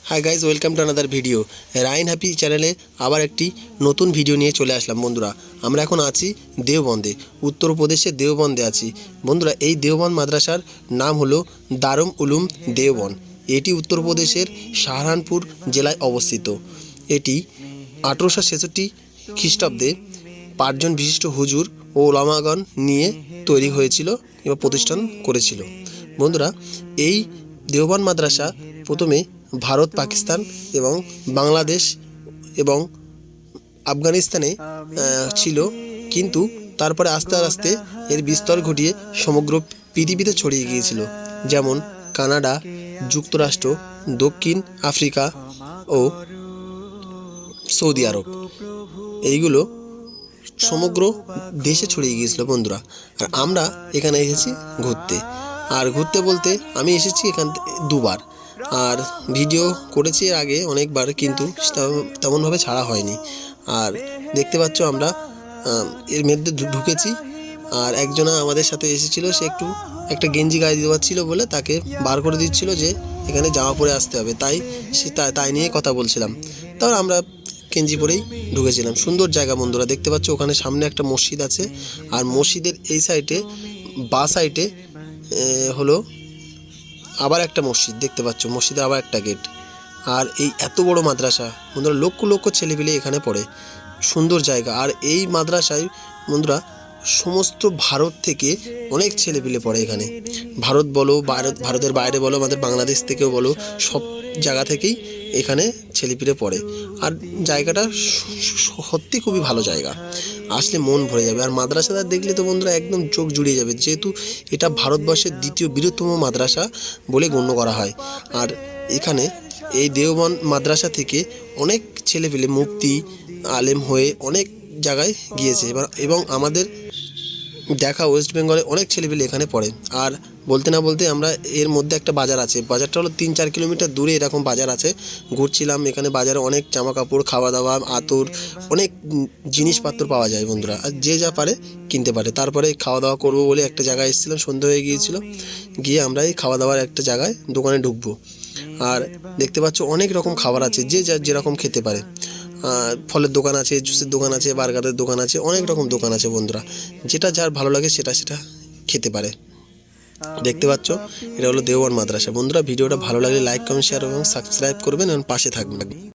High guys, welcome to another video. রাইন happy চ্যানেলে আবার একটি নতুন ভিডিও নিয়ে চলে আসলাম বন্ধুরা। আমরা এখন আছি দেওবন্দে, উত্তরপ্রদেশের দেওবন্দে আছি বন্ধুরা। এই দেওবন্দ মাদ্রাসার নাম হলো দারুল উলুম দেওবন্দ। এটি উত্তরপ্রদেশের সাহারানপুর জেলায় অবস্থিত। এটি 1866 খ্রিস্টাব্দে 5 জন বিশিষ্ট হুজুর ও ওলামাগণ নিয়ে তৈরি হয়েছিল এবং প্রতিষ্ঠান করেছিল বন্ধুরা। এই দেওবন্দ মাদ্রাসা প্রথমে ভারত, পাকিস্তান এবং বাংলাদেশ এবং আফগানিস্তানে ছিল, কিন্তু তারপরে আস্তে আস্তে এর বিস্তার ঘটিয়ে সমগ্র পৃথিবীতে ছড়িয়ে গিয়েছিল, যেমন কানাডা, যুক্তরাষ্ট্র, দক্ষিণ আফ্রিকা ও সৌদি আরব। এইগুলো সমগ্র দেশে ছড়িয়ে গিয়েছিল বন্ধুরা। আর আমরা এখানে এসেছি ঘুরতে। আর ঘুরতে বলতে আমি এসেছি এখান দুবার, আর ভিডিও করেছি এর আগে অনেকবার, কিন্তু তেমনভাবে ছাড়া হয়নি। আর দেখতে পাচ্ছ আমরা এর মধ্যে ঢুকেছি। আর একজনা আমাদের সাথে এসেছিলো, সে একটা গেঞ্জি গায়ে দিতে পারছিল বলে তাকে বার করে দিচ্ছিল যে এখানে জামা পরে আসতে হবে, তাই তাই নিয়ে কথা বলছিলাম। তারপর আমরা গেঞ্জি পরেই ঢুকেছিলাম। সুন্দর জায়গা বন্ধুরা, দেখতে পাচ্ছ ওখানে সামনে একটা মসজিদ আছে, আর মসজিদের এই সাইডে বাঁ সাইডে হলো আবার একটা মসজিদ, দেখতে পাচ্ছ মসজিদে আবার একটা গেট। আর এই এত বড় মাদ্রাসা বন্ধুরা, লক্ষ লক্ষ ছেলেপিলে এখানে পড়ে। সুন্দর জায়গা। আর এই মাদ্রাসায় বন্ধুরা সমস্ত ভারত থেকে অনেক ছেলেপিলে পড়ে এখানে। ভারত বলো, ভারতের বাইরে বলো, আমাদের বাংলাদেশ থেকেও বলো, সব জায়গা থেকেই এখানে ছেলেপিলে পড়ে। আর জায়গাটা সত্যি খুবই ভালো জায়গা, আসলে মন ভরে যাবে। আর মাদ্রাসাটা দেখলে তো বন্ধুরা একদম চোখ জুড়িয়ে যাবে, যেহেতু এটা ভারতবর্ষের দ্বিতীয় বৃহত্তম মাদ্রাসা বলে গণ্য করা হয়। আর এখানে এই দেওবন্দ মাদ্রাসা থেকে অনেক ছেলেপিলে মুফতি আলেম হয়ে অনেক জায়গায় গিয়েছে, এবং আমাদের দেখা ওয়েস্ট বেঙ্গলে অনেক ছেলেপিলে এখানে পড়ে। আর বলতে না বলতে আমরা এর মধ্যে একটা বাজার আছে, বাজারটা হলো 3-4 কিলোমিটার দূরে এরকম বাজার আছে। ঘুরছিলাম এখানে, বাজারে অনেক জামা কাপড়, খাওয়া দাওয়া, আতর, অনেক জিনিসপত্র পাওয়া যায় বন্ধুরা। আর যে যা পারে কিনতে পারে। তারপরে খাওয়া দাওয়া করবো বলে একটা জায়গায় এসেছিলাম, সন্ধ্যা হয়ে গিয়েছিল, গিয়ে আমরা এই খাওয়া দাওয়ার একটা জায়গায় দোকানে ঢুকবো। আর দেখতে পাচ্ছ অনেক রকম খাবার আছে, যে যা যেরকম খেতে পারে। ফলের দোকান আছে, জুসের দোকান আছে, বার্গারের দোকান আছে, অনেক রকম দোকান আছে বন্ধুরা। যেটা যার ভালো লাগে সেটা খেতে পারে। দেখতে পাচ্ছ এটা হলো দেওবন্দ মাদ্রাসা বন্ধুরা। ভিডিওটা ভালো লাগলে লাইক, কমেন্ট, শেয়ার এবং সাবস্ক্রাইব করবেন এবং পাশে থাকবেন।